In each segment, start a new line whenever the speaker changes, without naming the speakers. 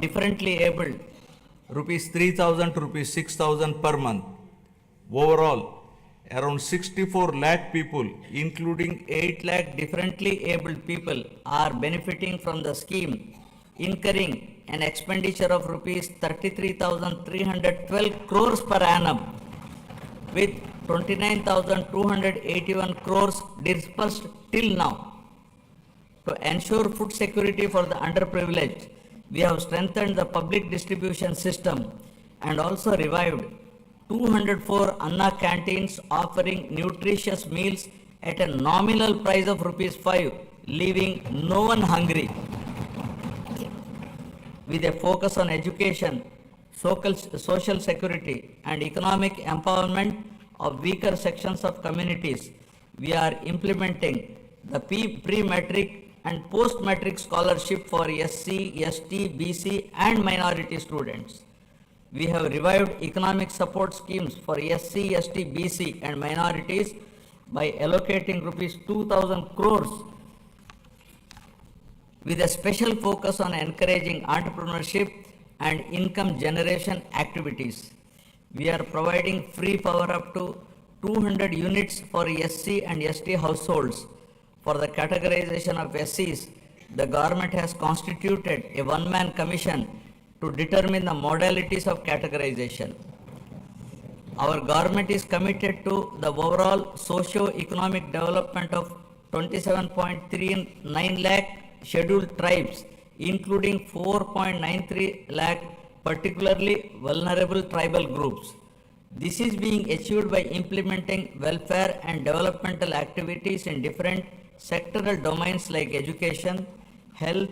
differently abled rupees 3,000 to rupees 6,000 per month. Overall, around 64 lakh people, including 8 lakh differently abled people, are benefiting from the scheme, incurring an expenditure of rupees 33,312 crores per annum, with 29,281 crores disbursed till now. To ensure food security for the underprivileged, we have strengthened the public distribution system and also revived 204 Anna canteens offering nutritious meals at a nominal price of rupees 5, leaving no one hungry. With a focus on education, social security, and economic empowerment of weaker sections of communities, we are implementing the pre-matric and post-matric scholarship for SC, ST, BC, and minority students. We have revived economic support schemes for SC, ST, BC, and minorities by allocating rupees 2,000 crores with a special focus on encouraging entrepreneurship and income generation activities. We are providing free power up to 200 units for SC and ST households. For the categorization of SCs, the government has constituted a one-man commission to determine the modalities of categorization. Our government is committed to the overall socio-economic development of 27.39 lakh scheduled tribes, including 4.93 lakh particularly vulnerable tribal groups. This is being achieved by implementing welfare and developmental activities in different sectoral domains like education, health,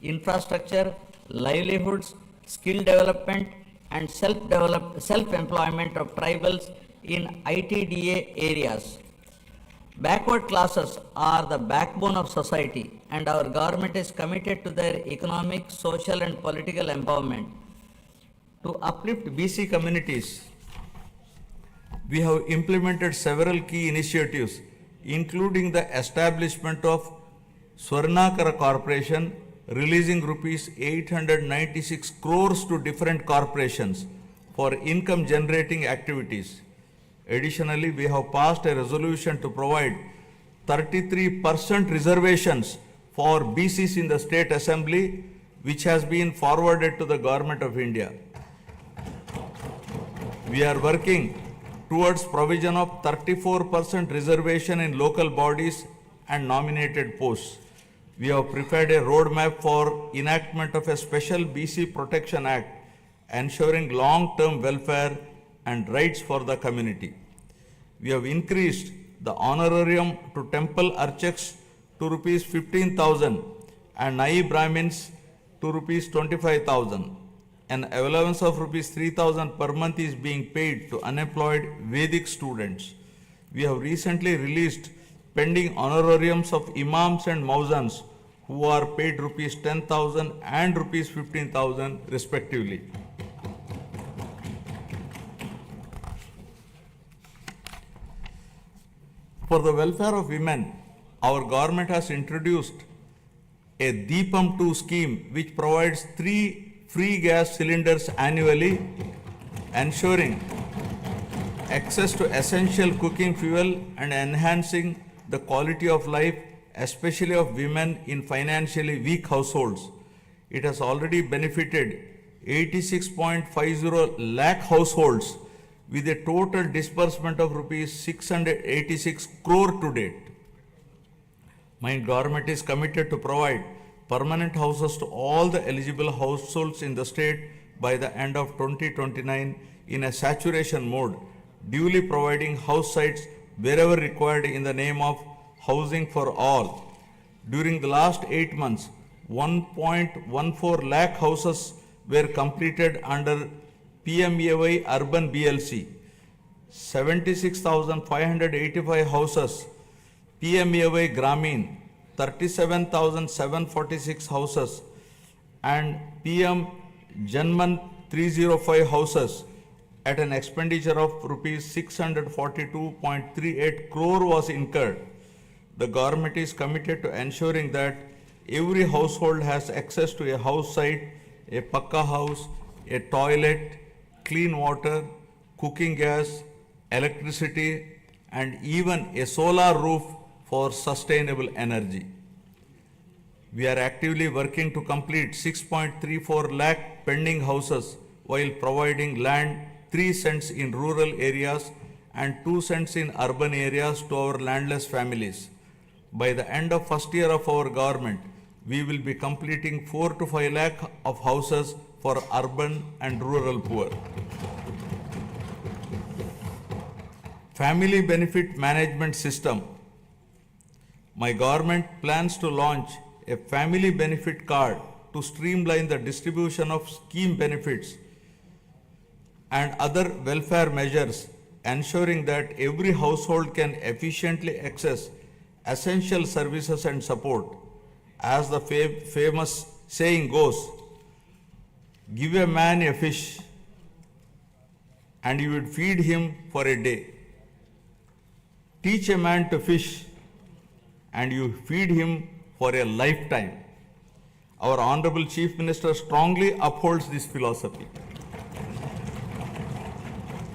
infrastructure, livelihoods, skill development, and self-employment of tribals in ITDA areas. Backward classes are the backbone of society, and our government is committed to their economic, social, and political empowerment. To uplift BC communities, we have implemented several key initiatives, including the establishment of Swarnakara Corporation, releasing rupees 896 crores to different corporations for income generating activities. Additionally, we have passed a resolution to provide 33% reservations for BCs in the State Assembly, which has been forwarded to the Government of India. We are working towards provision of 34% reservation in local bodies and nominated posts. We have prepared a roadmap for enactment of a special BC Protection Act, ensuring long-term welfare and rights for the community. We have increased the honorarium to temple archaks to rupees 15,000 and Nai Brahmins to rupees 25,000. An allowance of rupees 3,000 per month is being paid to unemployed Vedic students. We have recently released pending honorariums of imams and muezzins who are paid rupees 10,000 and rupees 15,000 respectively. For the welfare of women, our government has introduced a Deepam 2 scheme which provides 3 free gas cylinders annually, ensuring access to essential cooking fuel and enhancing the quality of life, especially of women in financially weak households. It has already benefited 86.50 lakh households with a total disbursement of rupees 686 crore to date. My government is committed to provide permanent houses to all the eligible households in the state by the end of 2029 in a saturation mode, duly providing house sites wherever required in the name of housing for all. During the last 8 months, 1.14 lakh houses were completed under PMAY Urban BLC, 76,585 houses PMAY Gramin, 37,746 houses, and PM Janman 305 houses at an expenditure of rupees 642.38 crore was incurred. The government is committed to ensuring that every household has access to a house site
a pakka house, a toilet, clean water, cooking gas, electricity, and even a solar roof for sustainable energy. We are actively working to complete 6.34 lakh pending houses while providing land 3 cents in rural areas and 2 cents in urban areas to our landless families. By the end of first year of our government, we will be completing 4 to 5 lakh of houses for urban and rural poor. Family Benefit Management System. My government plans to launch a family benefit card to streamline the distribution of scheme benefits and other welfare measures, ensuring that every household can efficiently access essential services and support. As the famous saying goes, give a man a fish and you would feed him for a day. Teach a man to fish and you feed him for a lifetime. Our Honorable Chief Minister strongly upholds this philosophy.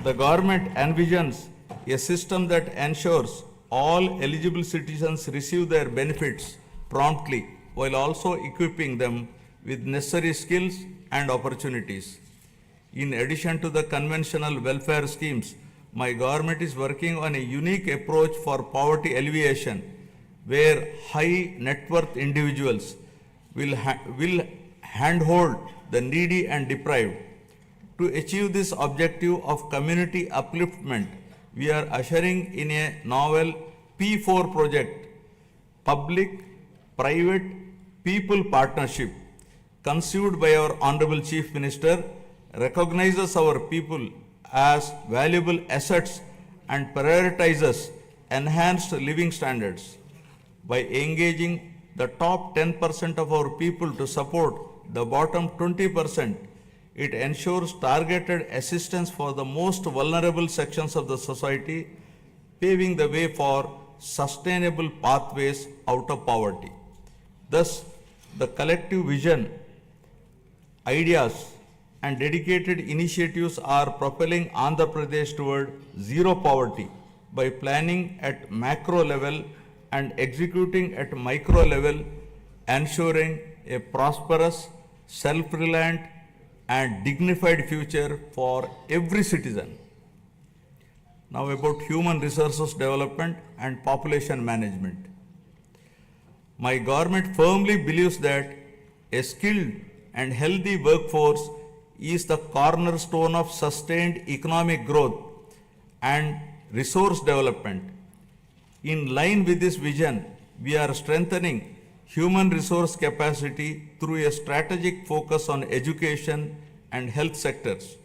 The government envisions a system that ensures all eligible citizens receive their benefits promptly while also equipping them with necessary skills and opportunities. In addition to the conventional welfare schemes, my government is working on a unique approach for poverty alleviation, where high net worth individuals will handhold the needy and deprived. To achieve this objective of community upliftment, we are ushering in a novel P4 project, Public Private People Partnership, conceived by our Honorable Chief Minister, recognizes our people as valuable assets and prioritizes enhanced living standards. By engaging the top 10% of our people to support the bottom 20%, it ensures targeted assistance for the most vulnerable sections of the society, paving the way for sustainable pathways out of poverty. Thus, the collective vision, ideas, and dedicated initiatives are propelling Andhra Pradesh toward zero poverty by planning at macro level and executing at micro level, ensuring a prosperous, self-reliant, and dignified future for every citizen. Now about human resources development and population management. My government firmly believes that a skilled and healthy workforce is the cornerstone of sustained economic growth and resource development. In line with this vision, we are strengthening human resource capacity through a strategic focus on education and health sectors.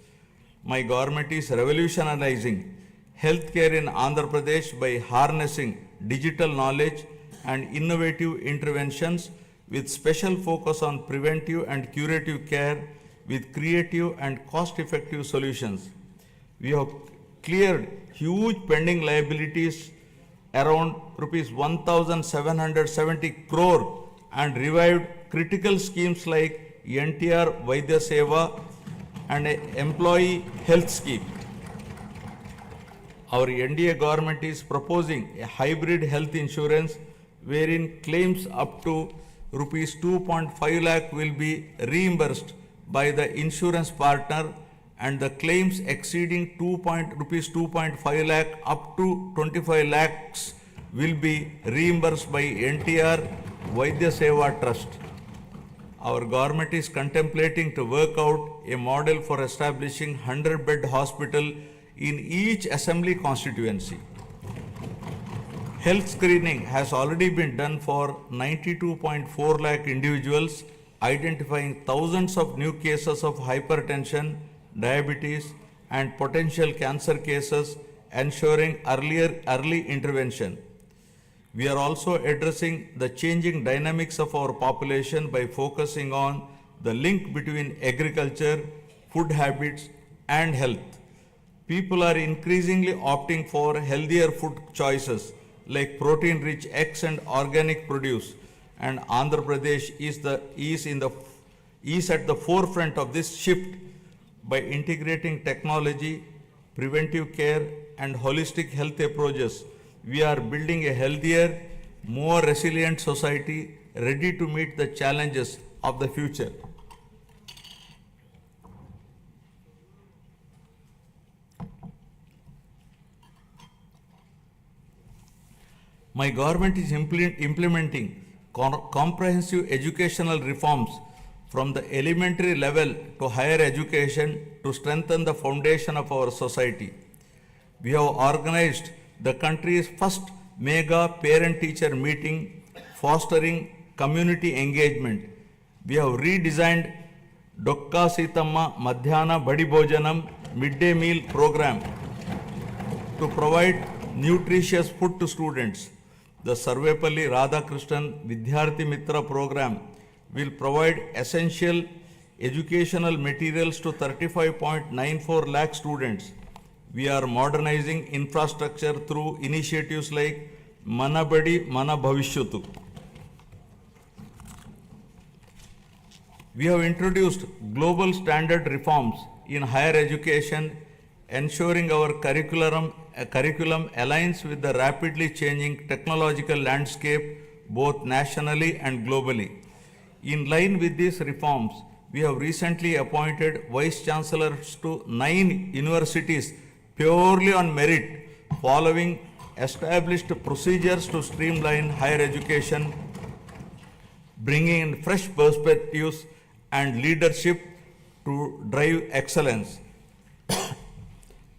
My government is revolutionizing healthcare in Andhra Pradesh by harnessing digital knowledge and innovative interventions with special focus on preventive and curative care with creative and cost-effective solutions. We have cleared huge pending liabilities around rupees 1,770 crore and revived critical schemes like NTR Vaidya Seva and an employee health scheme. Our NDA government is proposing a hybrid health insurance wherein claims up to rupees 2.5 lakh will be reimbursed by the insurance partner and the claims exceeding rupees 2.5 lakh up to 25 lakhs will be reimbursed by NTR Vaidya Seva Trust. Our government is contemplating to work out a model for establishing 100-bed hospital in each assembly constituency. Health screening has already been done for 92.4 lakh individuals, identifying thousands of new cases of hypertension, diabetes, and potential cancer cases, ensuring early intervention. We are also addressing the changing dynamics of our population by focusing on the link between agriculture, food habits, and health. People are increasingly opting for healthier food choices like protein-rich eggs and organic produce, and Andhra Pradesh is in the is at the forefront of this shift by integrating technology, preventive care, and holistic health approaches. We are building a healthier, more resilient society ready to meet the challenges of the future. My government is implementing comprehensive educational reforms from the elementary level to higher education to strengthen the foundation of our society. We have organized the country's first mega parent-teacher meeting, fostering community engagement. We have redesigned Dokka Sitamma Madhyana Badi Bhojanam midday meal program to provide nutritious food to students. The Sarvepalli Radhakrishnan Vidyarthi Mitra program will provide essential educational materials to 35.94 lakh students. We are modernizing infrastructure through initiatives like Mana Badi Mana Bhavishyatu. We have introduced global standard reforms in higher education, ensuring our curriculum aligns with the rapidly changing technological landscape both nationally and globally. In line with these reforms, we have recently appointed vice chancellors to 9 universities purely on merit, following established procedures to streamline higher education, bringing in fresh perspectives and leadership to drive excellence.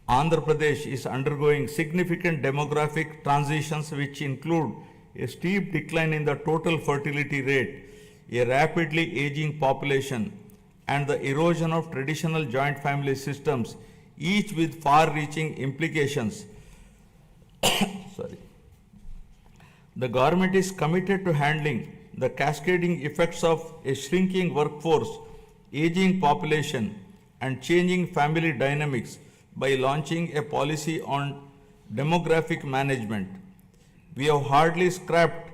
Andhra Pradesh is undergoing significant demographic transitions which include a steep decline in the total fertility rate, a rapidly aging population, and the erosion of traditional joint family systems, each with far-reaching implications. The government is committed to handling the cascading effects of a shrinking workforce, aging population, and changing family dynamics by launching a policy on demographic management. We have already scrapped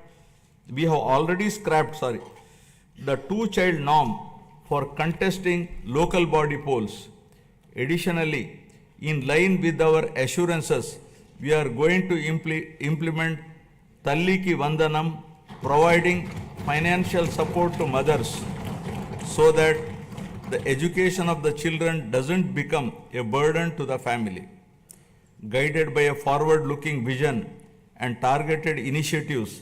the two-child norm for contesting local body polls. Additionally, in line with our assurances, we are going to implement Talliki Vandanam, providing financial support to mothers so that the education of the children doesn't become a burden to the family. Guided by a forward-looking vision and targeted initiatives,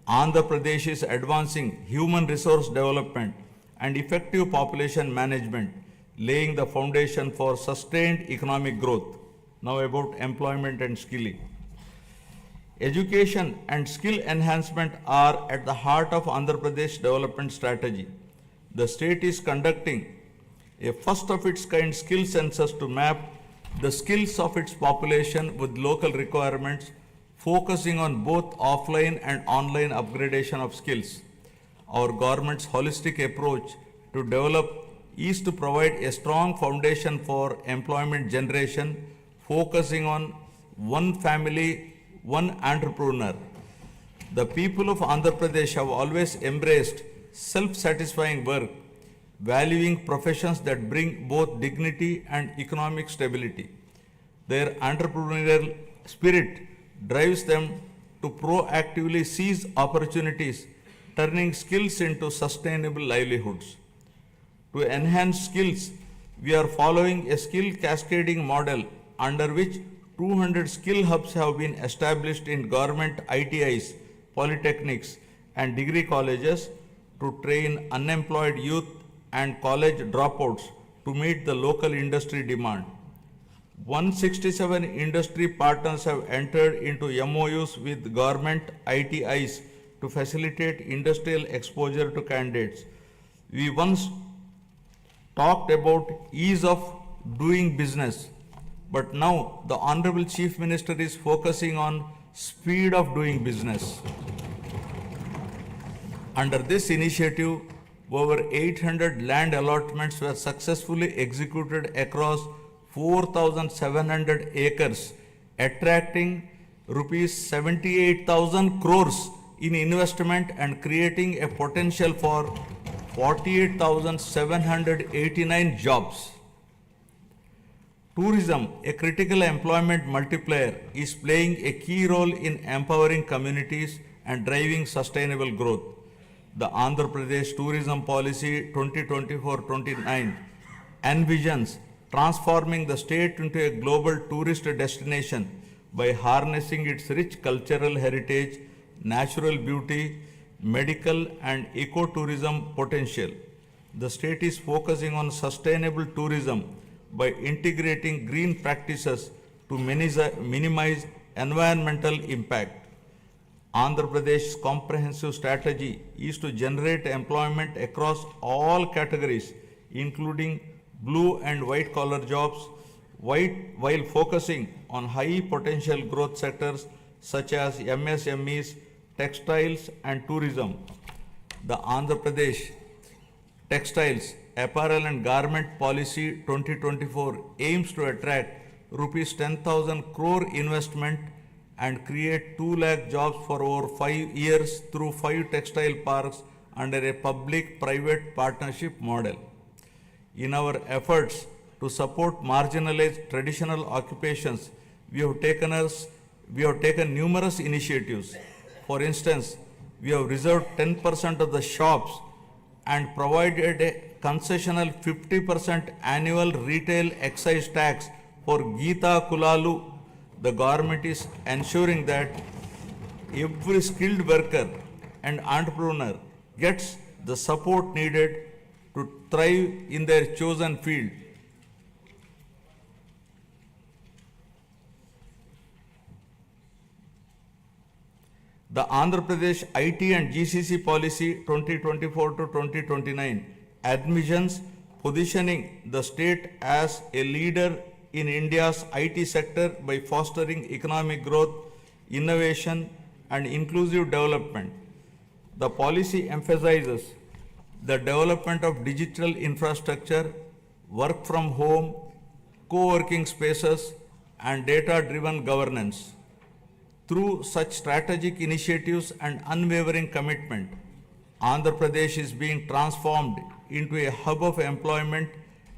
Andhra Pradesh is advancing human resource development and effective population management, laying the foundation for sustained economic growth. Now about employment and skilling. Education and skill enhancement are at the heart of Andhra Pradesh development strategy. The state is conducting a first of its kind skill census to map the skills of its population with local requirements, focusing on both offline and online upgradation of skills. Our government's holistic approach to develop is to provide a strong foundation for employment generation, focusing on one family, one entrepreneur. The people of Andhra Pradesh have always embraced self-satisfying work, valuing professions that bring both dignity and economic stability. Their entrepreneurial spirit drives them to proactively seize opportunities, turning skills into sustainable livelihoods. To enhance skills, we are following a skill cascading model under which 200 skill hubs have been established in government ITIs, polytechnics, and degree colleges to train unemployed youth and college dropouts to meet the local industry demand. 167 industry partners have entered into MOUs with government ITIs to facilitate industrial exposure to candidates. We once talked about ease of doing business, but now the Honorable Chief Minister is focusing on speed of doing business. Under this initiative, over 800 land allotments were successfully executed across 4,700 acres, attracting rupees 78,000 crores in investment and creating a potential for 48,789 jobs. Tourism, a critical employment multiplier, is playing a key role in empowering communities and driving sustainable growth. The Andhra Pradesh Tourism Policy 2024-29 envisions transforming the state into a global tourist destination by harnessing its rich cultural heritage, natural beauty, medical and ecotourism potential. The state is focusing on sustainable tourism by integrating green practices to minimize environmental impact. Andhra Pradesh's comprehensive strategy is to generate employment across all categories, including blue and white collar jobs, while focusing on high potential growth sectors such as MSMEs, textiles, and tourism. The Andhra Pradesh Textiles, Apparel and Garment Policy 2024 aims to attract rupees 10,000 crore investment and create 2 lakh jobs for over 5 years through 5 textile parks under a public-private partnership model. In our efforts to support marginalized traditional occupations, we have taken numerous initiatives. For instance, we have reserved 10% of the shops and provided a concessional 50% annual retail excise tax for Geeta Kulalu. The government is ensuring that every skilled worker and entrepreneur gets the support needed to thrive in their chosen field. The Andhra Pradesh IT and GCC Policy 2024-2029 admissions positioning the state as a leader in India's IT sector by fostering economic growth, innovation, and inclusive development. The policy emphasizes the development of digital infrastructure, work from home, co-working spaces, and data-driven governance. Through such strategic initiatives and unwavering commitment, Andhra Pradesh is being transformed into a hub of employment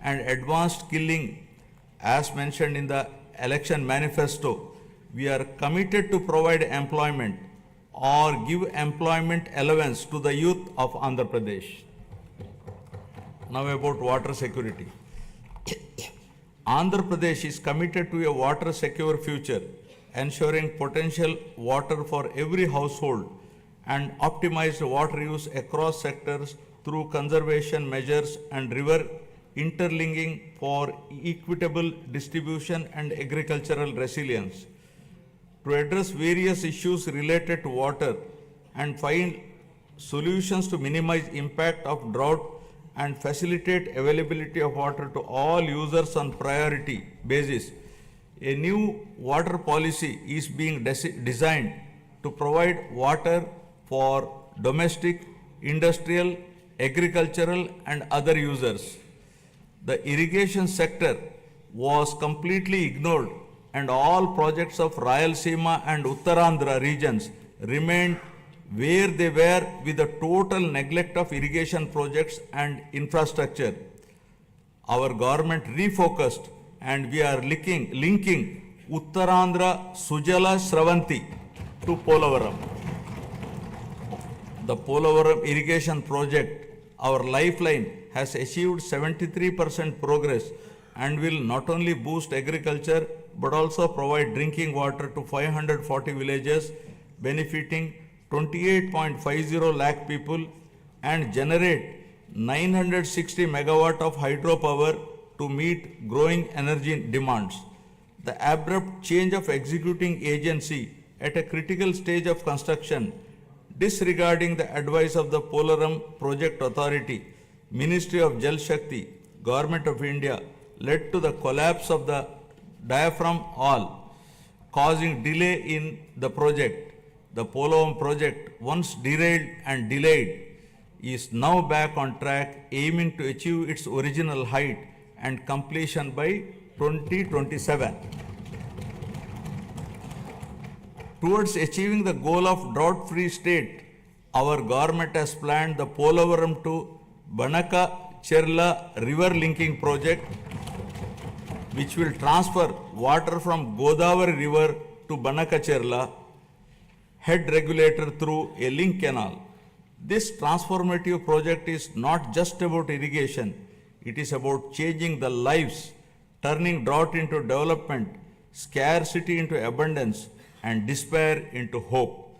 and advanced skilling. As mentioned in the election manifesto, we are committed to provide employment or give employment allowance to the youth of Andhra Pradesh. Now about water security. Andhra Pradesh is committed to a water secure future, ensuring potential water for every household and optimized water use across sectors through conservation measures and river interlinking for equitable distribution and agricultural resilience. To address various issues related to water and find solutions to minimize impact of drought and facilitate availability of water to all users on priority basis, a new water policy is being designed to provide water for domestic, industrial, agricultural, and other users. The irrigation sector was completely ignored, and all projects of Rayalaseema and Uttarandhra regions remained where they were with the total neglect of irrigation projects and infrastructure. Our government refocused and we are linking Uttarandhra Sujala Sravanti to Polavaram. The Polavaram irrigation project, our lifeline, has achieved 73% progress and will not only boost agriculture but also provide drinking water to 540 villages, benefiting 28.50 lakh people and generate 960 megawatt of hydropower to meet growing energy demands. The abrupt change of executing agency at a critical stage of construction, disregarding the advice of the Polavaram Project Authority, Ministry of Jal Shakti, Government of India, led to the collapse of the diaphragm wall, causing delay in the project. The Polavaram project, once derailed and delayed, is now back on track, aiming to achieve its original height and completion by 2027. Towards achieving the goal of drought-free state, our government has planned the Polavaram to Banaka Cherla river linking project, which will transfer water from Godavari river to Banaka Cherla head regulator through a link canal. This transformative project is not just about irrigation, it is about changing the lives, turning drought into development, scarcity into abundance, and despair into hope.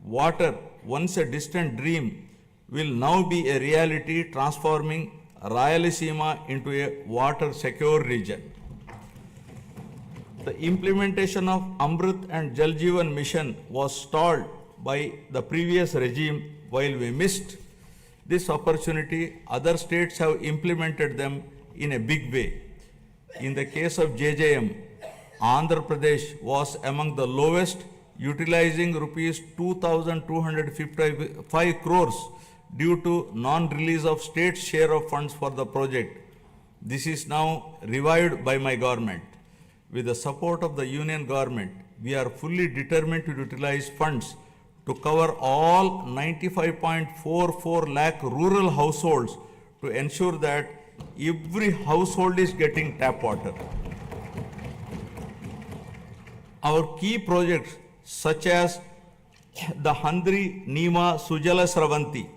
Water, once a distant dream, will now be a reality, transforming Rayalaseema into a water secure region. The implementation of Amrit and Jal Jeevan mission was stalled by the previous regime. While we missed this opportunity, other states have implemented them in a big way. In the case of JJM, Andhra Pradesh was among the lowest, utilizing rupees 2,255 crores due to non-release of state's share of funds for the project. This is now revived by my government. With the support of the union government, we are fully determined to utilize funds to cover all 95.44 lakh rural households to ensure that every household is getting tap water. Our key projects such as the Handri Nima Sujala Sravanti,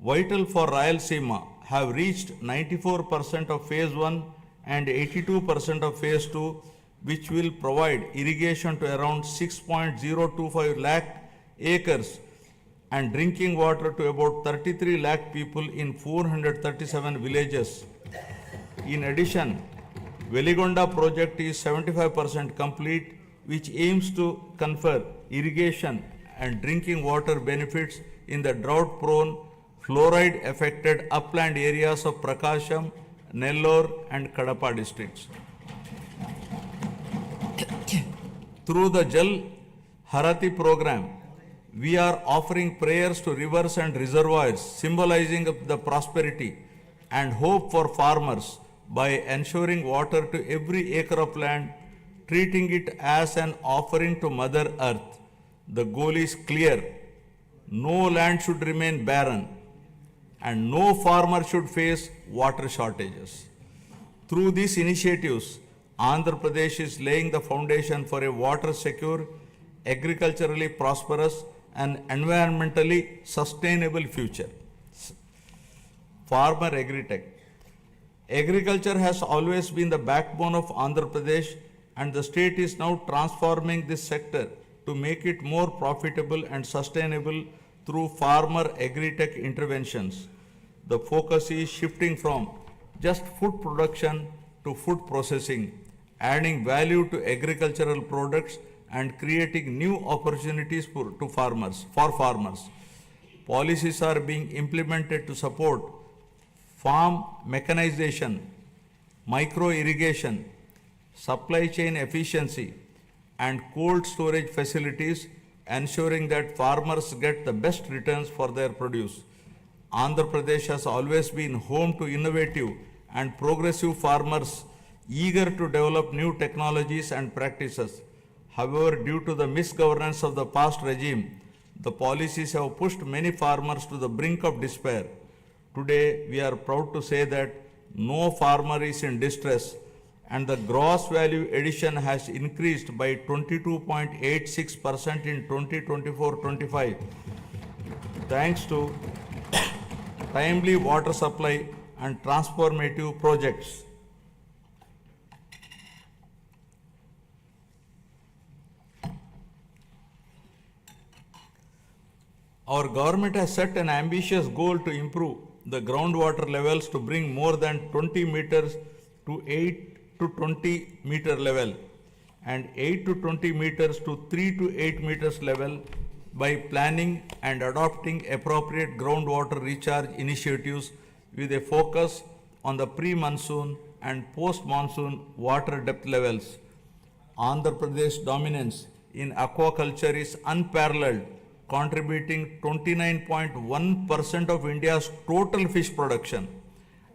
vital for Rayalaseema, have reached 94% of phase 1 and 82% of phase 2, which will provide irrigation to around 6.025 lakh acres and drinking water to about 33 lakh people in 437 villages. In addition, Veligonda project is 75% complete, which aims to confer irrigation and drinking water benefits in the drought-prone, fluoride-affected upland areas of Prakasham, Nellore and Kadapa districts. Through the Jal Harati program, we are offering prayers to rivers and reservoirs, symbolizing the prosperity and hope for farmers by ensuring water to every acre of land, treating it as an offering to Mother Earth. The goal is clear. No land should remain barren, and no farmer should face water shortages. Through these initiatives, Andhra Pradesh is laying the foundation for a water secure, agriculturally prosperous, and environmentally sustainable future. Farmer Agritech. Agriculture has always been the backbone of Andhra Pradesh, and the state is now transforming this sector to make it more profitable and sustainable through farmer agri-tech interventions. The focus is shifting from just food production to food processing, adding value to agricultural products and creating new opportunities for farmers. Policies are being implemented to support farm mechanization, micro irrigation, supply chain efficiency, and cold storage facilities, ensuring that farmers get the best returns for their produce. Andhra Pradesh has always been home to innovative and progressive farmers eager to develop new technologies and practices. However, due to the misgovernance of the past regime, the policies have pushed many farmers to the brink of despair. Today, we are proud to say that no farmer is in distress, and the gross value addition has increased by 22.86% in 2024-25, thanks to timely water supply and transformative projects. Our government has set an ambitious goal to improve the groundwater levels to bring more than 20 meters to 8 to 20 meter level and 8 to 20 meters to 3 to 8 meters level by planning and adopting appropriate groundwater recharge initiatives with a focus on the pre-monsoon and post-monsoon water depth levels. Andhra Pradesh dominance in aquaculture is unparalleled, contributing 29.1% of India's total fish production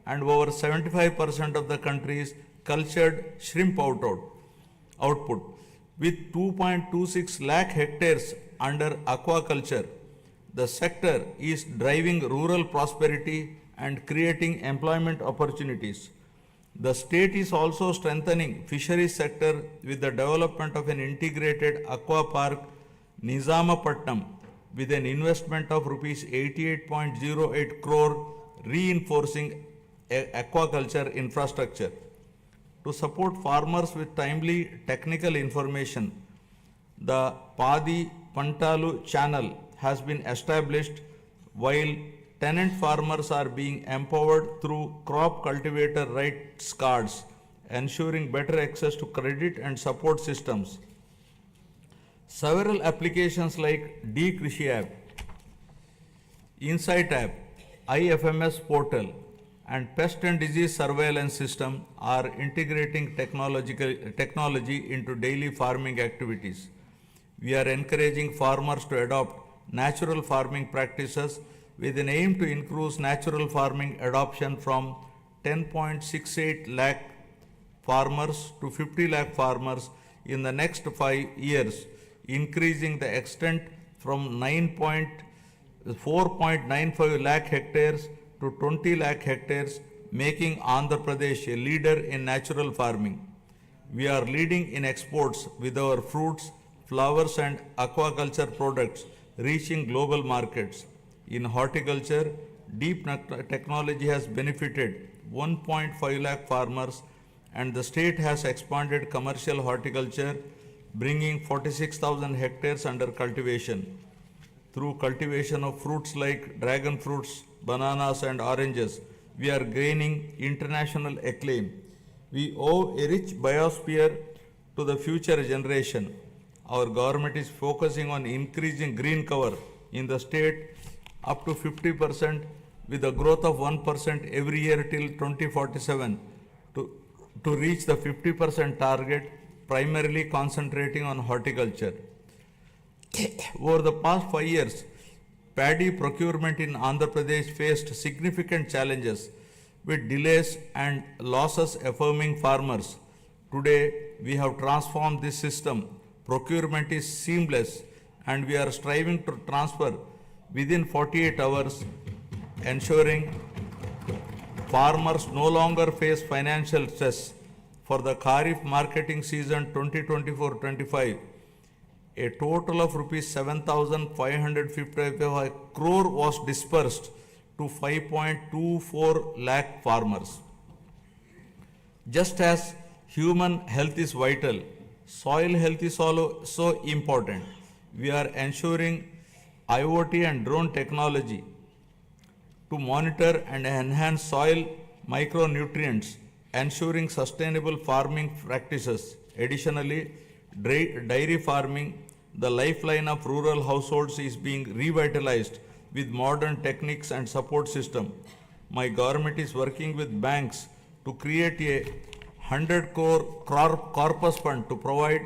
and over 75% of the country's cultured shrimp output. With 2.26 lakh hectares under aquaculture, the sector is driving rural prosperity and creating employment opportunities. The state is also strengthening fisheries sector with the development of an integrated aqua park Nizamapatnam with an investment of rupees 88.08 crore, reinforcing aquaculture infrastructure. To support farmers with timely technical information, the Padi Pantalu channel has been established, while tenant farmers are being empowered through crop cultivator rights cards, ensuring better access to credit and support systems. Several applications like D-Krishi app, Insight app, IFMS portal, and pest and disease surveillance system are integrating technology into daily farming activities. We are encouraging farmers to adopt natural farming practices with an aim to increase natural farming adoption from 10.68 lakh farmers to 50 lakh farmers in the next 5 years, increasing the extent from 4.95 lakh hectares to 20 lakh hectares, making Andhra Pradesh a leader in natural farming. We are leading in exports with our fruits, flowers and aquaculture products reaching global markets. In horticulture, deep technology has benefited 1.5 lakh farmers, and the state has expanded commercial horticulture, bringing 46,000 hectares under cultivation. Through cultivation of fruits like dragon fruits, bananas and oranges, we are gaining international acclaim. We owe a rich biosphere to the future generation. Our government is focusing on increasing green cover in the state up to 50% with a growth of 1% every year till 2047 to reach the 50% target, primarily concentrating on horticulture. Over the past 5 years, paddy procurement in Andhra Pradesh faced significant challenges with delays and losses affirming farmers. Today, we have transformed this system. Procurement is seamless and we are striving to transfer within 48 hours, ensuring farmers no longer face financial stress. For the Kharif marketing season 2024-25, a total of rupees 7,555 crore was dispersed to 5.24 lakh farmers. Just as human health is vital, soil health is also important. We are ensuring IoT and drone technology to monitor and enhance soil micronutrients, ensuring sustainable farming practices. Additionally, dairy farming, the lifeline of rural households, is being revitalized with modern techniques and support system. My government is working with banks to create a 100 crore corpus fund to provide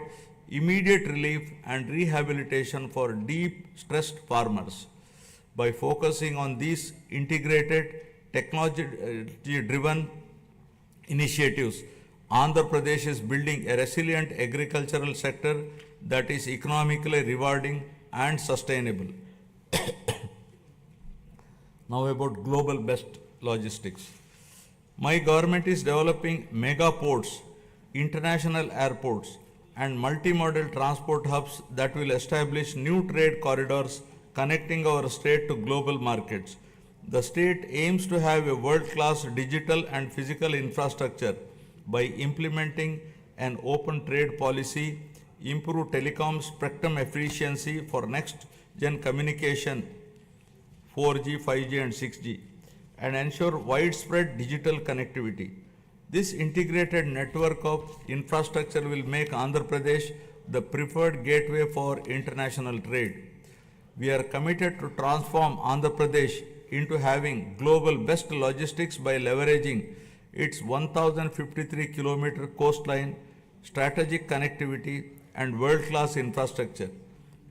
immediate relief and rehabilitation for deep stressed farmers. By focusing on these integrated technology driven initiatives, Andhra Pradesh is building a resilient agricultural sector that is economically rewarding and sustainable. Now about global best logistics. My government is developing mega ports, international airports, and multimodal transport hubs that will establish new trade corridors connecting our state to global markets. The state aims to have a world-class digital and physical infrastructure by implementing an open trade policy, improve telecom spectrum efficiency for next-gen communication, 4G, 5G and 6G, and ensure widespread digital connectivity. This integrated network of infrastructure will make Andhra Pradesh the preferred gateway for international trade. We are committed to transform Andhra Pradesh into having global best logistics by leveraging its 1053 kilometer coastline, strategic connectivity and world-class infrastructure.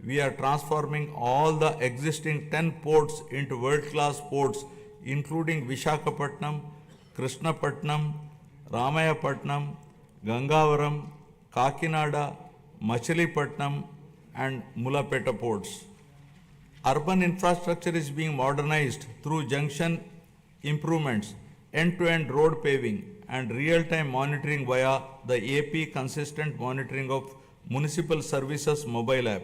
We are transforming all the existing 10 ports into world-class ports, including Visakhapatnam, Krishnapatnam, Ramayapatnam, Gangavaram, Kakinada, Machilipatnam and Mulapeta ports. Urban infrastructure is being modernized through junction improvements, end-to-end road paving, and real-time monitoring via the AP Consistent Monitoring of Municipal Services mobile app.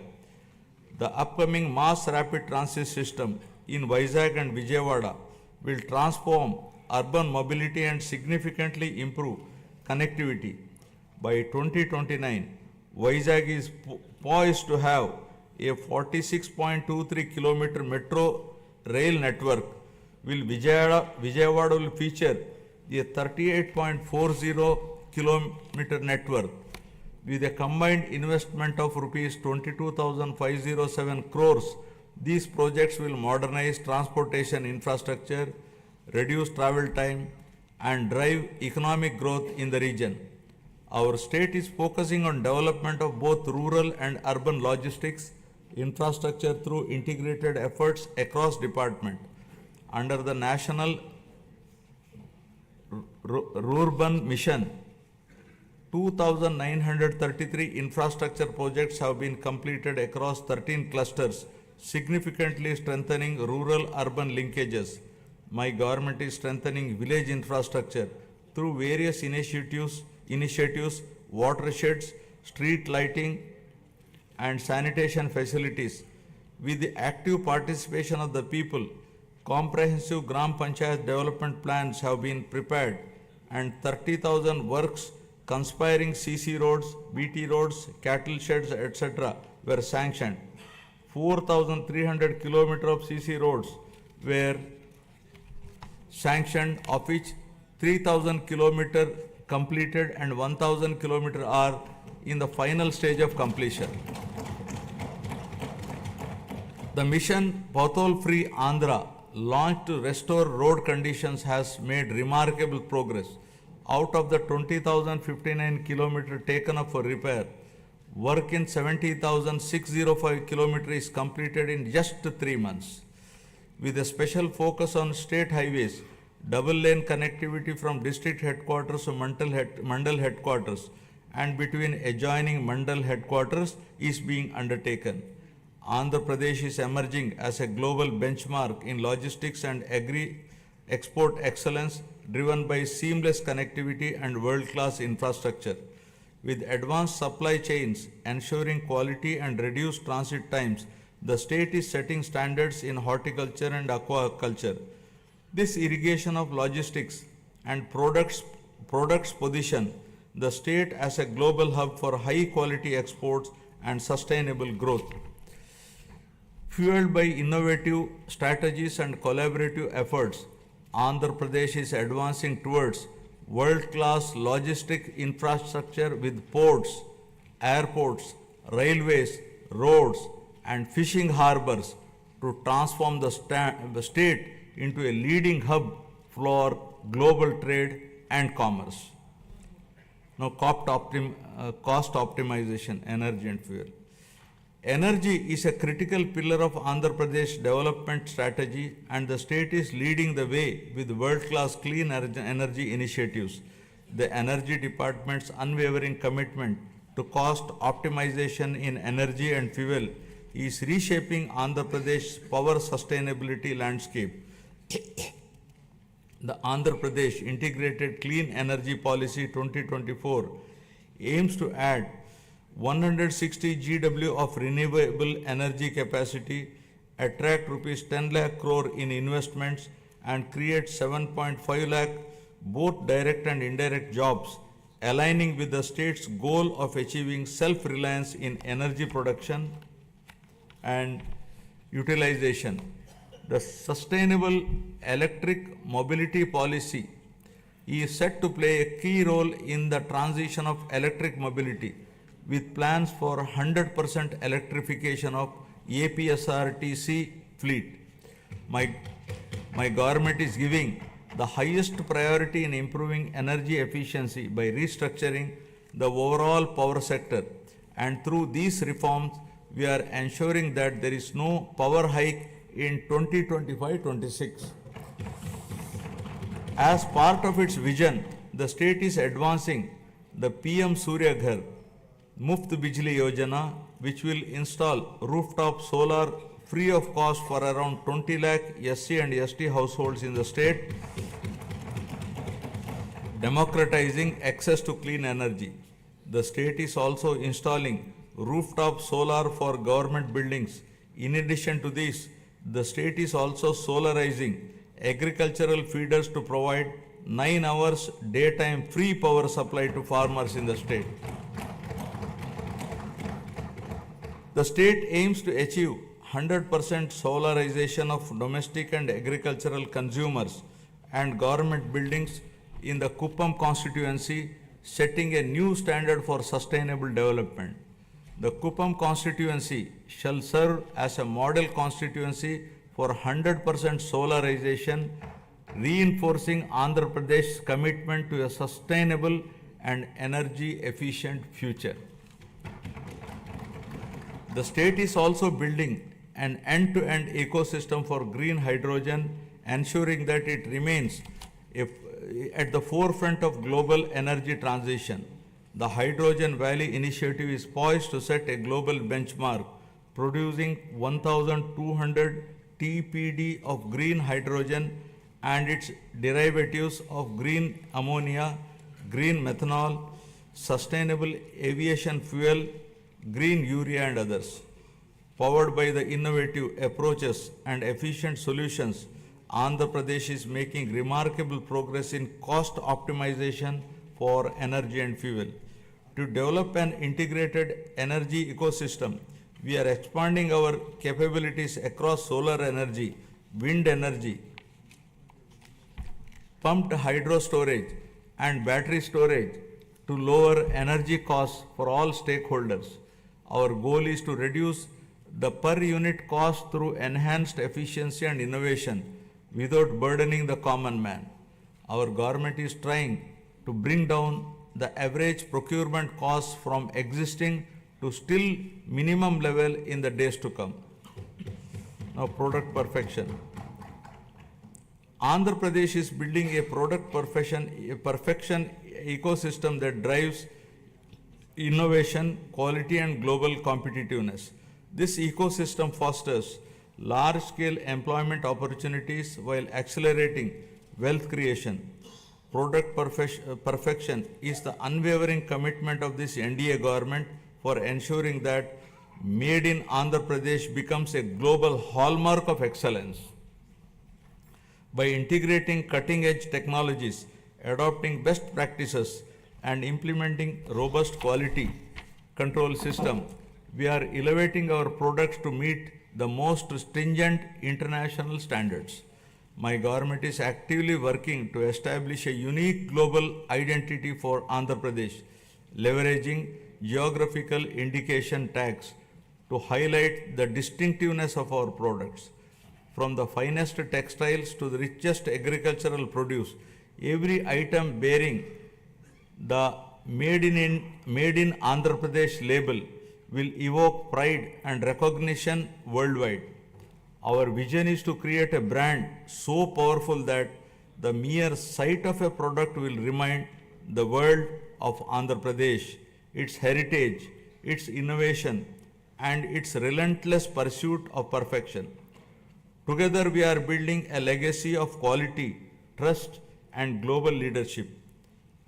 The upcoming mass rapid transit system in Vizag and Vijayawada will transform urban mobility and significantly improve connectivity. By 2029, Vizag is poised to have a 46.23 kilometer metro rail network, while Vijayawada will feature a 38.40 kilometer network. With a combined investment of rupees 22,507 crores, these projects will modernize transportation infrastructure, reduce travel time, and drive economic growth in the region. Our state is focusing on development of both rural and urban logistics infrastructure through integrated efforts across department. Under the National Rural Mission, 2,933 infrastructure projects have been completed across 13 clusters, significantly strengthening rural-urban linkages. My government is strengthening village infrastructure through various initiatives, watersheds, street lighting, and sanitation facilities. With the active participation of the people, comprehensive Gram Panchayat development plans have been prepared and 30,000 works conspiring CC roads, BT roads, cattle sheds, etc. were sanctioned. 4,300 kilometers of CC roads were sanctioned, of which 3,000 kilometers completed and 1,000 kilometers are in the final stage of completion. The mission Pothole Free Andhra, launched to restore road conditions, has made remarkable progress. Out of the 20,059 kilometers taken up for repair, work in 70,605 kilometers is completed in just 3 months. With a special focus on state highways, double lane connectivity from district headquarters to Mandal headquarters and between adjoining Mandal headquarters is being undertaken. Andhra Pradesh is emerging as a global benchmark in logistics and agri-export excellence, driven by seamless connectivity and world-class infrastructure. With advanced supply chains ensuring quality and reduced transit times, the state is setting standards in horticulture and aquaculture. This irrigation of logistics and products position the state as a global hub for high-quality exports and sustainable growth. Fueled by innovative strategies and collaborative efforts, Andhra Pradesh is advancing towards world-class logistic infrastructure with ports, airports, railways, roads, and fishing harbors to transform the state into a leading hub for global trade and commerce. Now, cost optimization, energy and fuel. Energy is a critical pillar of Andhra Pradesh development strategy, and the state is leading the way with world-class clean energy initiatives. The Energy Department's unwavering commitment to cost optimization in energy and fuel is reshaping Andhra Pradesh's power sustainability landscape. The Andhra Pradesh Integrated Clean Energy Policy 2024 aims to add 160 GW of renewable energy capacity, attract rupees 10 lakh crore in investments, and create 7.5 lakh both direct and indirect jobs, aligning with the state's goal of achieving self-reliance in energy production and utilization. The Sustainable Electric Mobility Policy is set to play a key role in the transition of electric mobility, with plans for 100% electrification of APSRTC fleet. My government is giving the highest priority in improving energy efficiency by restructuring the overall power sector, and through these reforms, we are ensuring that there is no power hike in 2025-26. As part of its vision, the state is advancing the PM Surya Ghar Muft Bijli Yojana, which will install rooftop solar free of cost for around 20 lakh SC and ST households in the state, democratizing access to clean energy. The state is also installing rooftop solar for government buildings. In addition to this, the state is also solarizing agricultural feeders to provide 9 hours daytime free power supply to farmers in the state. The state aims to achieve 100% solarization of domestic and agricultural consumers and government buildings in the Kuppam constituency, setting a new standard for sustainable development. The Kuppam constituency shall serve as a model constituency for 100% solarization, reinforcing Andhra Pradesh's commitment to a sustainable and energy efficient future. The state is also building an end-to-end ecosystem for green hydrogen, ensuring that it remains at the forefront of global energy transition. The Hydrogen Valley initiative is poised to set a global benchmark, producing 1,200 TPD of green hydrogen and its derivatives of green ammonia, green methanol, sustainable aviation fuel, green urea and others. Powered by the innovative approaches and efficient solutions, Andhra Pradesh is making remarkable progress in cost optimization for energy and fuel. To develop an integrated energy ecosystem, we are expanding our capabilities across solar energy, wind energy, pumped hydro storage, and battery storage to lower energy costs for all stakeholders. Our goal is to reduce the per unit cost through enhanced efficiency and innovation without burdening the common man. Our government is trying to bring down the average procurement costs from existing to still minimum level in the days to come. Now, product perfection. Andhra Pradesh is building a product perfection ecosystem that drives innovation, quality and global competitiveness. This ecosystem fosters large-scale employment opportunities while accelerating wealth creation. Product perfection is the unwavering commitment of this NDA government for ensuring that Made in Andhra Pradesh becomes a global hallmark of excellence. By integrating cutting-edge technologies, adopting best practices, and implementing robust quality control system, we are elevating our products to meet the most stringent international standards. My government is actively working to establish a unique global identity for Andhra Pradesh, leveraging geographical indication tags to highlight the distinctiveness of our products. From the finest textiles to the richest agricultural produce, every item bearing the Made in Andhra Pradesh label will evoke pride and recognition worldwide. Our vision is to create a brand so powerful that the mere sight of a product will remind the world of Andhra Pradesh, its heritage, its innovation, and its relentless pursuit of perfection. Together, we are building a legacy of quality, trust, and global leadership.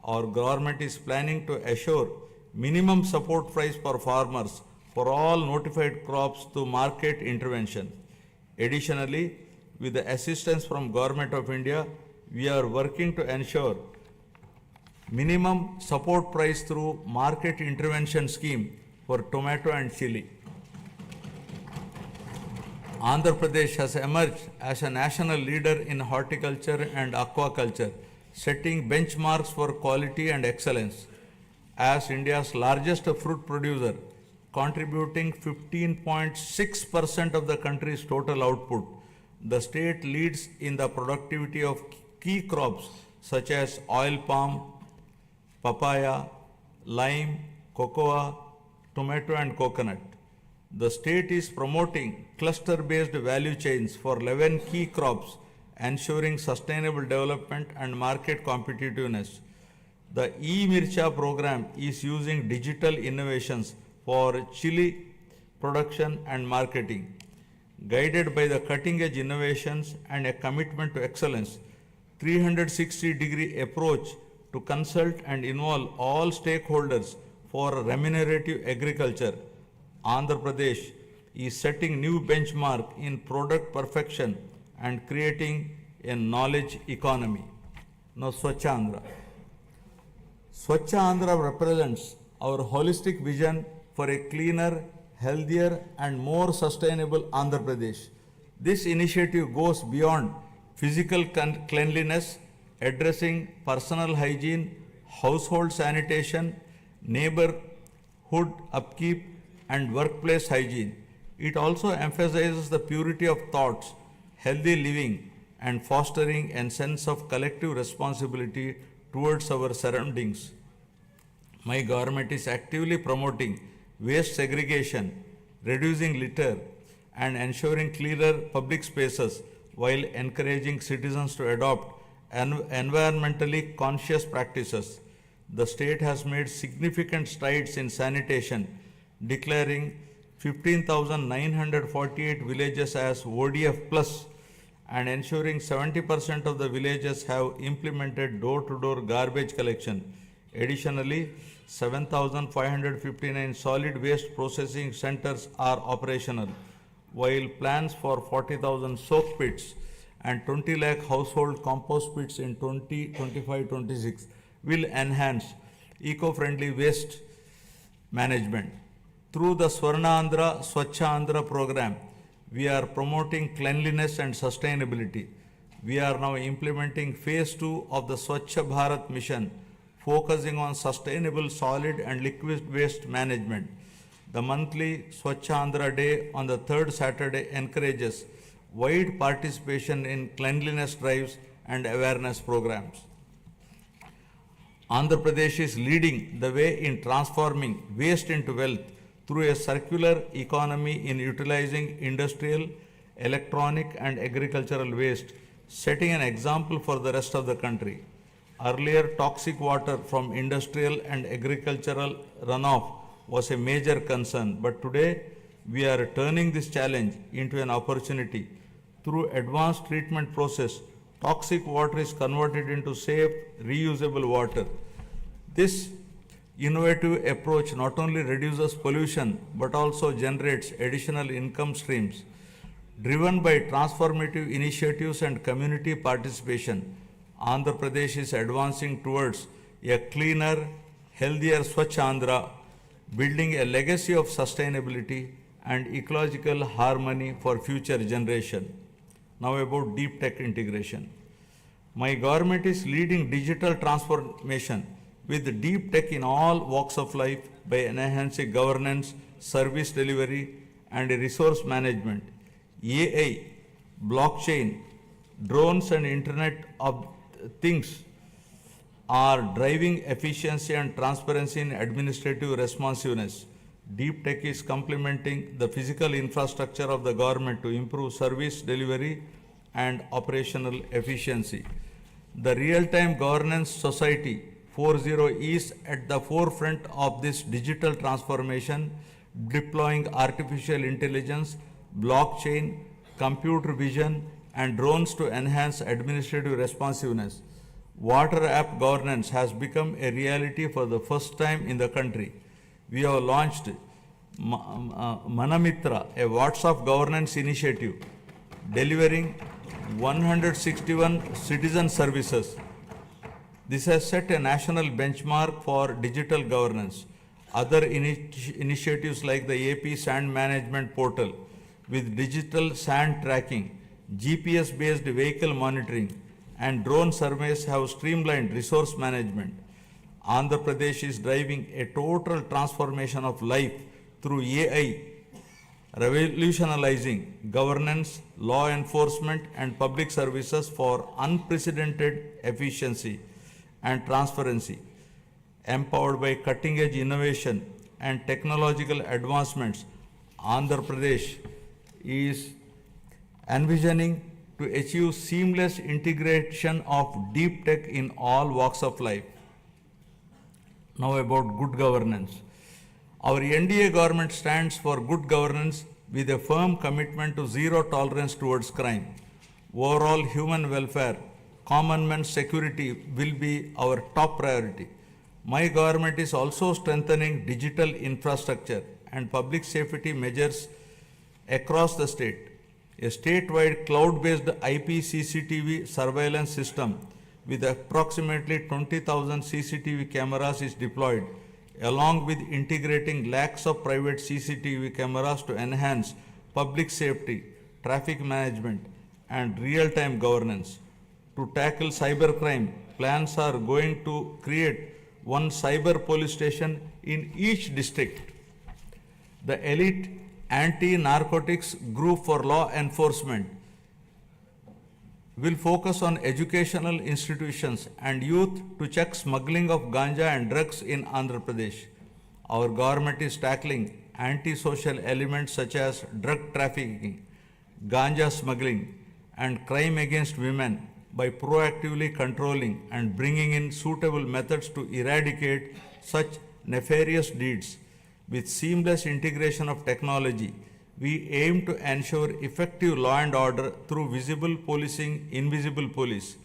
Our government is planning to assure minimum support price for farmers for all notified crops through market intervention. Additionally, with the assistance from Government of India, we are working to ensure minimum support price through market intervention scheme for tomato and chili. Andhra Pradesh has emerged as a national leader in horticulture and aquaculture, setting benchmarks for quality and excellence. As India's largest fruit producer, contributing 15.6% of the country's total output, the state leads in the productivity of key crops such as oil palm, papaya, lime, cocoa, tomato and coconut. The state is promoting cluster-based value chains for 11 key crops, ensuring sustainable development and market competitiveness. The e-Mircha program is using digital innovations for chili production and marketing. Guided by the cutting edge innovations and a commitment to excellence, 360-degree approach to consult and involve all stakeholders for remunerative agriculture, Andhra Pradesh is setting new benchmark in product perfection and creating a knowledge economy. Now, Swachh Andhra. Swachh Andhra represents our holistic vision for a cleaner, healthier, and more sustainable Andhra Pradesh. This initiative goes beyond physical cleanliness, addressing personal hygiene, household sanitation, neighborhood upkeep, and workplace hygiene. It also emphasizes the purity of thoughts, healthy living, and fostering a sense of collective responsibility towards our surroundings. My government is actively promoting waste segregation, reducing litter, and ensuring cleaner public spaces while encouraging citizens to adopt environmentally conscious practices. The state has made significant strides in sanitation, declaring 15,948 villages as ODF plus and ensuring 70% of the villages have implemented door-to-door garbage collection. Additionally, 7,559 solid waste processing centers are operational, while plans for 40,000 soak pits and 20 lakh household compost pits in 2025-26 will enhance eco-friendly waste management. Through the Swarnandhra Swachh Andhra program, we are promoting cleanliness and sustainability. We are now implementing phase 2 of the Swachh Bharat mission, focusing on sustainable solid and liquid waste management. The monthly Swachh Andhra Day on the third Saturday encourages wide participation in cleanliness drives and awareness programs. Andhra Pradesh is leading the way in transforming waste into wealth through a circular economy in utilizing industrial, electronic, and agricultural waste, setting an example for the rest of the country. Earlier, toxic water from industrial and agricultural runoff was a major concern, but today we are turning this challenge into an opportunity. Through advanced treatment process, toxic water is converted into safe, reusable water. This innovative approach not only reduces pollution but also generates additional income streams. Driven by transformative initiatives and community participation, Andhra Pradesh is advancing towards a cleaner, healthier Swachh Andhra, building a legacy of sustainability and ecological harmony for future generation. Now about deep tech integration. My government is leading digital transformation with deep tech in all walks of life by enhancing governance, service delivery, and resource management. AI, blockchain, drones, and Internet of Things are driving efficiency and transparency in administrative responsiveness. Deep tech is complementing the physical infrastructure of the government to improve service delivery and operational efficiency. The Real-Time Governance Society 4.0 is at the forefront of this digital transformation, deploying artificial intelligence, blockchain, computer vision, and drones to enhance administrative responsiveness. Water app governance has become a reality for the first time in the country. We have launched Manamitra, a WhatsApp governance initiative, delivering 161 citizen services. This has set a national benchmark for digital governance. Other initiatives like the AP Sand Management Portal with digital sand tracking, GPS-based vehicle monitoring, and drone surveys have streamlined resource management. Andhra Pradesh is driving a total transformation of life through AI, revolutionizing governance, law enforcement, and public services for unprecedented efficiency and transparency. Empowered by cutting-edge innovation and technological advancements, Andhra Pradesh is envisioning to achieve seamless integration of deep tech in all walks of life. Now about good governance. Our NDA government stands for good governance, with a firm commitment to zero tolerance towards crime. Overall human welfare, common man's security will be our top priority. My government is also strengthening digital infrastructure and public safety measures across the state. A statewide cloud-based IP CCTV surveillance system with approximately 20,000 CCTV cameras is deployed, along with integrating lakhs of private CCTV cameras to enhance public safety, traffic management, and real-time governance. To tackle cybercrime, plans are going to create one cyber police station in each district. The elite anti-narcotics group for law enforcement will focus on educational institutions and youth to check smuggling of ganja and drugs in Andhra Pradesh. Our government is tackling anti-social elements such as drug trafficking, ganja smuggling, and crime against women by proactively controlling and bringing in suitable methods to eradicate such nefarious deeds. With seamless integration of technology, we aim to ensure effective law and order through visible policing, invisible police.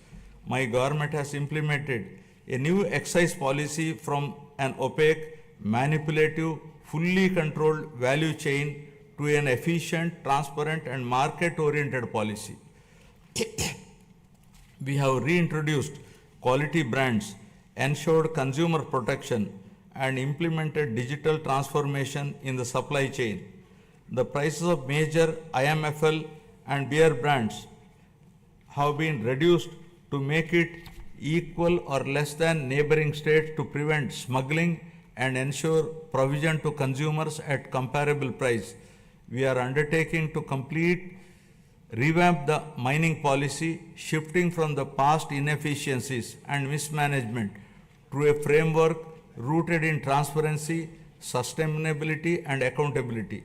My government has implemented a new excise policy from an opaque, manipulative, fully controlled value chain to an efficient, transparent, and market-oriented policy. We have reintroduced quality brands, ensured consumer protection, and implemented digital transformation in the supply chain. The prices of major IMFL and beer brands have been reduced to make it equal or less than neighboring states to prevent smuggling and ensure provision to consumers at comparable price. We are undertaking to revamp the mining policy, shifting from the past inefficiencies and mismanagement to a framework rooted in transparency, sustainability, and accountability.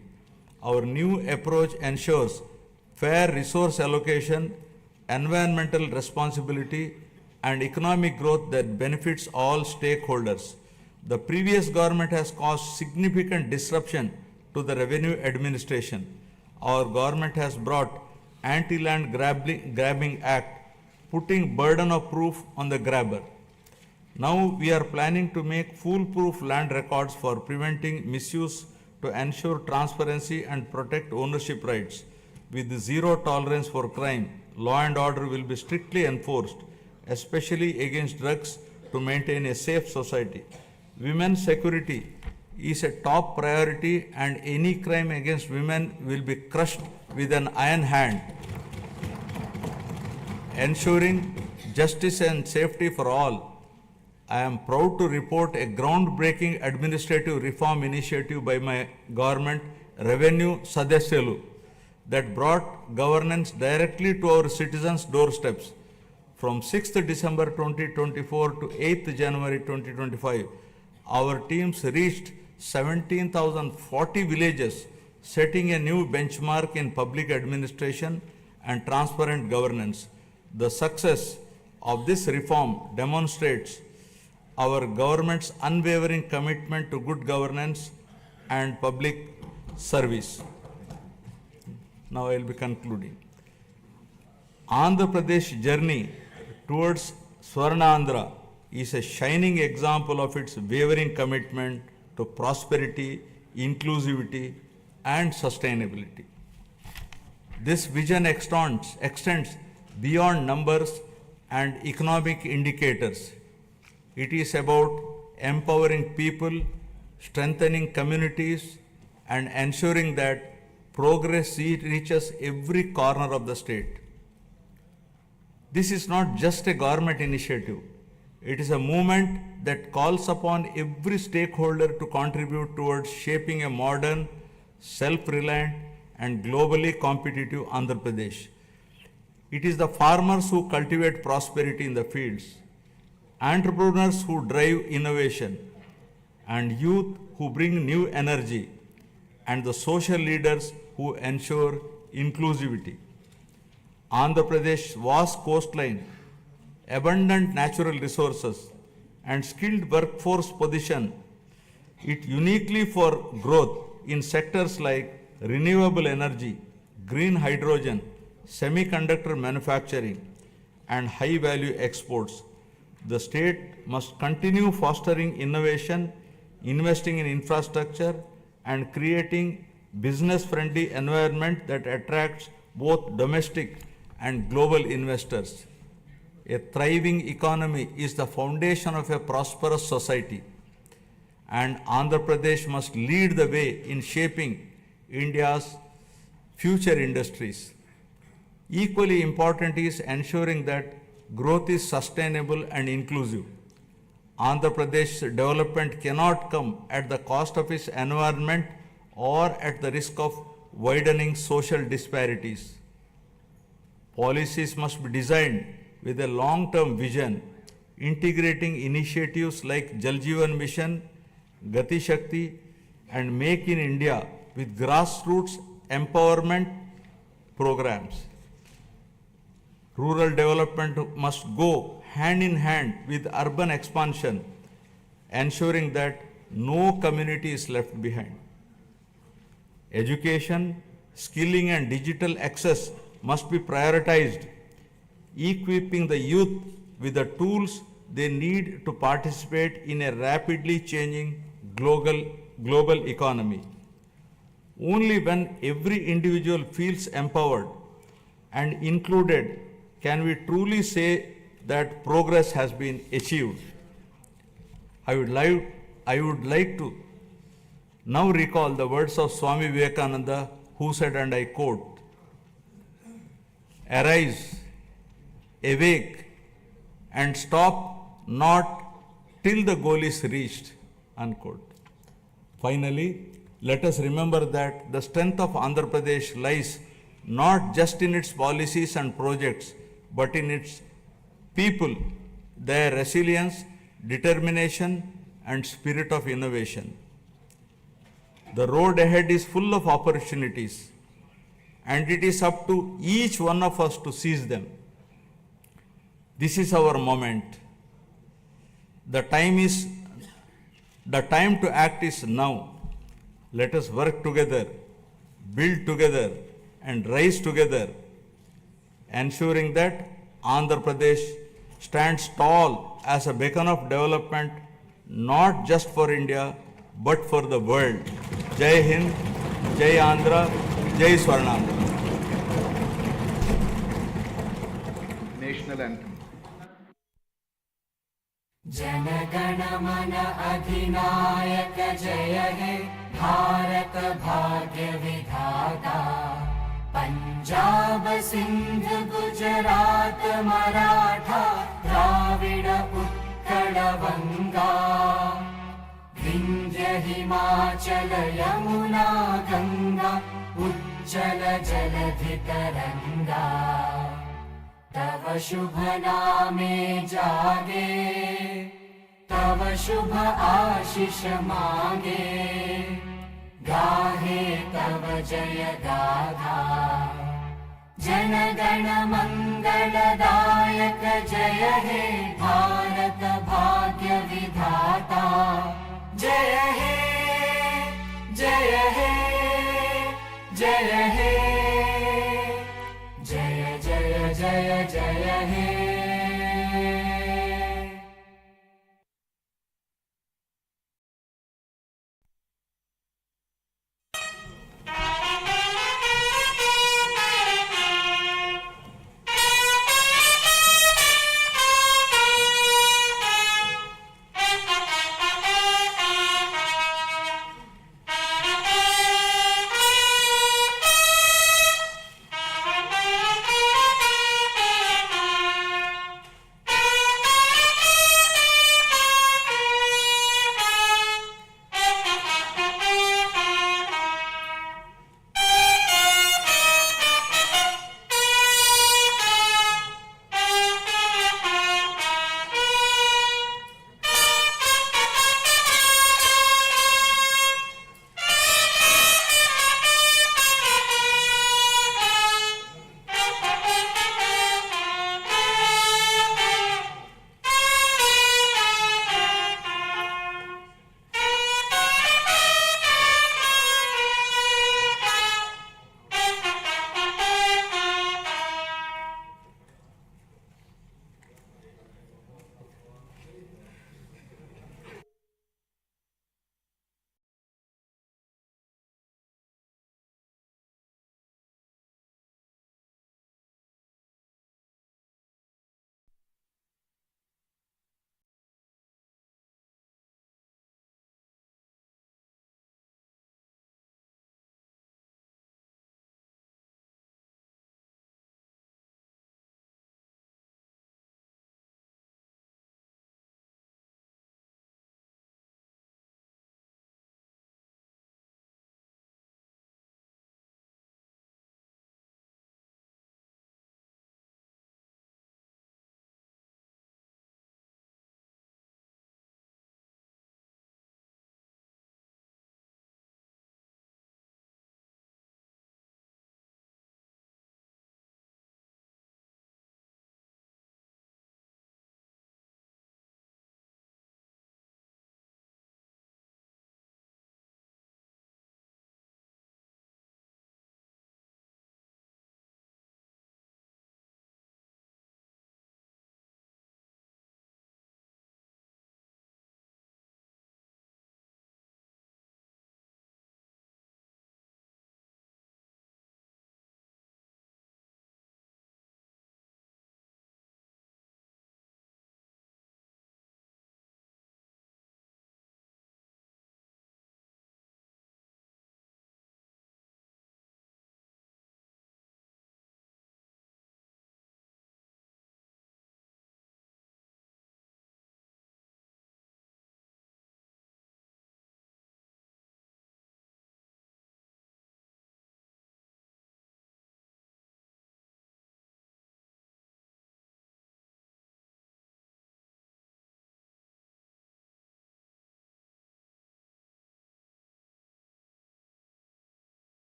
Our new approach ensures fair resource allocation, environmental responsibility, and economic growth that benefits all stakeholders. The previous government has caused significant disruption to the revenue administration. Our government has brought Anti-Land Grabbing Act, putting burden of proof on the grabber. Now we are planning to make foolproof land records for preventing misuse to ensure transparency and protect ownership rights. With zero tolerance for crime, law and order will be strictly enforced, especially against drugs, to maintain a safe society. Women's security is a top priority, and any crime against women will be crushed with an iron hand, ensuring justice and safety for all. I am proud to report a groundbreaking administrative reform initiative by my government, Revenue Sadasyalu, that brought governance directly to our citizens' doorsteps. From 6th December 2024 to 8th January 2025, our teams reached 17,040 villages, setting a new benchmark in public administration and transparent governance. The success of this reform demonstrates our government's unwavering commitment to good governance and public service. Now I will be concluding. Andhra Pradesh journey towards Swarnandhra is a shining example of its wavering commitment to prosperity, inclusivity, and sustainability. This vision extends beyond numbers and economic indicators. It is about empowering people, strengthening communities, and ensuring that progress reaches every corner of the state. This is not just a government initiative. It is a movement that calls upon every stakeholder to contribute towards shaping a modern, self-reliant, and globally competitive Andhra Pradesh. It is the farmers who cultivate prosperity in the fields, entrepreneurs who drive innovation, and youth who bring new energy, and the social leaders who ensure inclusivity. Andhra Pradesh's vast coastline, abundant natural resources, and skilled workforce position it uniquely for growth in sectors like renewable energy, green hydrogen, semiconductor manufacturing, and high value exports. The state must continue fostering innovation, investing in infrastructure, and creating business friendly environment that attracts both domestic and global investors. A thriving economy is the foundation of a prosperous society, and Andhra Pradesh must lead the way in shaping India's future industries. Equally important is ensuring that growth is sustainable and inclusive. Andhra Pradesh's development cannot come at the cost of its environment or at the risk of widening social disparities. Policies must be designed with a long-term vision, integrating initiatives like Jal Jeevan Mission, Gati Shakti, and Make in India with grassroots empowerment programs. Rural development must go hand in hand with urban expansion, ensuring that no community is left behind. Education, skilling, and digital access must be prioritized, equipping the youth with the tools they need to participate in a rapidly changing global economy. Only when every individual feels empowered and included can we truly say that progress has been achieved. I would like to now recall the words of Swami Vivekananda, who said, and I quote, "Arise, awake, and stop not till the goal is reached," unquote. Finally, let us remember that the strength of Andhra Pradesh lies not just in its policies and projects, but in its people, their resilience, determination, and spirit of innovation. The road ahead is full of opportunities, and it is up to each one of us to seize them. This is our moment. The time to act is now. Let us work together, build together, and rise together, ensuring that Andhra Pradesh stands tall as a beacon of development, not just for India, but for the world. Jai Hind, Jai Andhra, Jai Swarnandhra.
National anthem.
जनगण मन अधिनायक जय हे भारत भाग्य विधाता पंजाब सिंध गुजरात मराठा द्राविड उत्कल बंगा विंध्य हिमाचल यमुना गंगा उज्जल जलधि तरंगा तव शुभ नामे जागे तव शुभ आशीष मांगे गाहे तव जय गाथा जन गण मंगलदायक जय हे भारत भाग्य विधाता।